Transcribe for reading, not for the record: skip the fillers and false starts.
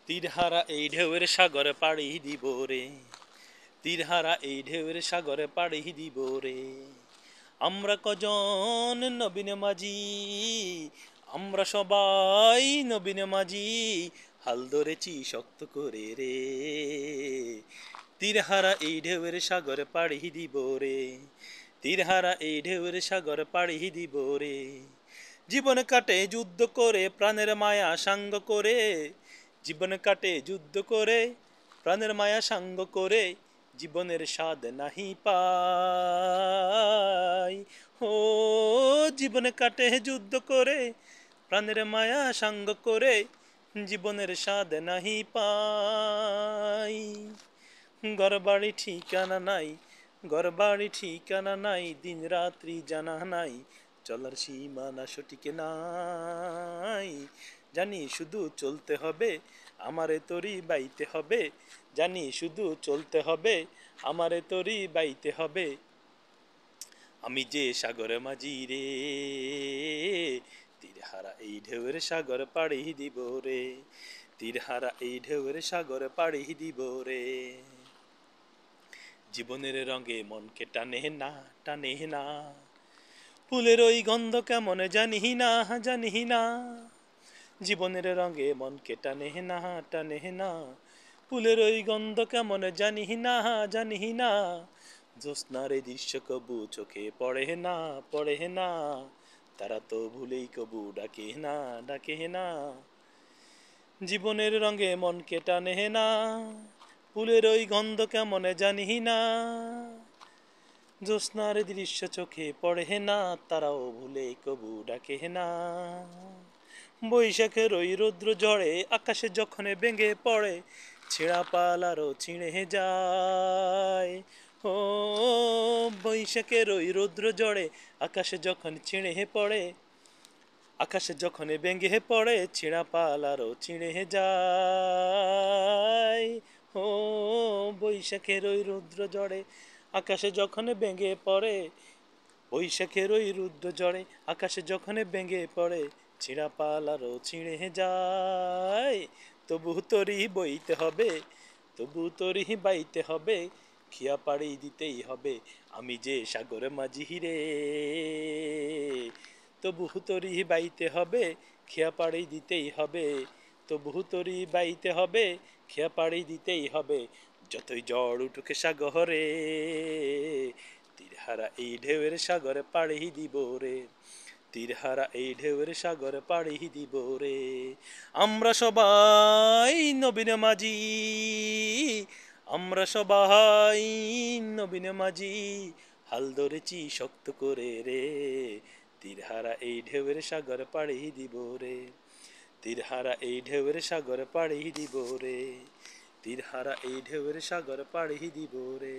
তীরহারা এই ঢেউয়ের সাগরে পাড়ি দিব রে, তীরহারা এই ঢেউয়ের সাগরে পাড়ি দিব রে। আমরা কজন নবীন মাঝি, আমরা সবাই নবীন মাঝি, হাল ধরেছি শক্ত করে রে। তীরহারা এই ঢেউয়ের সাগরে পাড়ি দিব রে, তীরহারা এই ঢেউয়ের সাগরে পাড়ি দিব রে। জীবন কাটে যুদ্ধ করে প্রাণের মায়া সাঙ্গ করে, জীবন কাটে যুদ্ধ করে প্রাণের মায়া সাঙ্গ করে, জীবনের স্বাদ নাহি পাই। ও জীবন কাটে যুদ্ধ করে প্রাণের মায়া সাঙ্গ করে, জীবনের স্বাদ নাহি পাই। ঘরবাড়ি ঠিকানা নাই, ঘরবাড়ি ঠিকানা নাই, দিন রাত্রি জানা নাই, চলার সীমানা সঠিক নাই। জানি শুধু চলতে হবে, আমারে তরি বাইতে হবে, জানি শুধু চলতে হবে, আমারে তরি বাইতে হবে। আমি যে সাগরে মাঝি রে, তীরহারা এই ঢেউয়ের সাগর পাড়ি দিব রে, তীরহারা এই ঢেউয়ের সাগর পাড়ি দিব রে। জীবনের রঙে মনকে টানে না, টানে না, ফুলের ওই গন্ধ কেমন জানি না, জানি না। জীবনের রঙে মনকে টানে না, টানে না, ফুলের ওই গন্ধ কেমন জানি না, জানি না। জ্যোৎস্নার এই দৃশ্য কবু চোখে পড়ে না, পড়ে না, তারা তো ভুলেই কবু ডাকে না, ডাকে না। জীবনের রঙে মনকে টানে না, ফুলের ওই গন্ধ কেমন জানি না। জ্যোৎস্নার দৃশ্য চোখে পড়ে না, তারাও ভুলে কবু ডাকে না। বৈশাখের ওই রৌদ্র ঝড়ে আকাশে যখন ভেঙে পড়ে, ছেঁড়া পালারও ছিঁড়ে যায়। ও বৈশাখের ওই রৌদ্র ঝড়ে আকাশে যখন ছিঁড়ে পড়ে, আকাশে যখন ভেঙে পড়ে, ছেঁড়া পালারও ছিঁড়ে যায়। ও বৈশাখের ওই রৌদ্র ঝড়ে আকাশে যখন ভেঙে পড়ে, বৈশাখের ওই রৌদ্র ঝড়ে আকাশে যখন ভেঙে পড়ে, ছিঁড়া পালারও ছিঁড়ে যায়। তবু তরি বইতে হবে, তবু তরি বাইতে হবে, খিয়া পাড়ি দিতেই হবে, আমি যে সাগর মাঝি রে। তবু তরি বাইতে হবে, খিয়া পাড়ি দিতেই হবে, তবু তরি বাইতে হবে, খিয়া পাড়ি দিতেই হবে। যতই ঝড় উঠুক সাগরে, তীরহারা এই ঢেউয়ের সাগরে পাড়ি দিব রে, তীরহারা এই ঢেউয়ের সাগরে পাড়ি দিব রে। আমরা সবাই নবীন মাঝি, আমরা সবাই নবীন মাঝি, হাল ধরেছি শক্ত করে রে। তীরহারা এই ঢেউয়ের সাগর পাড়ি দিব রে, তীরহারা এই ঢেউয়ের সাগর পাড়ি দিব রে, তীরহারা এই ঢেউয়ের সাগর পাড়ি দিব রে।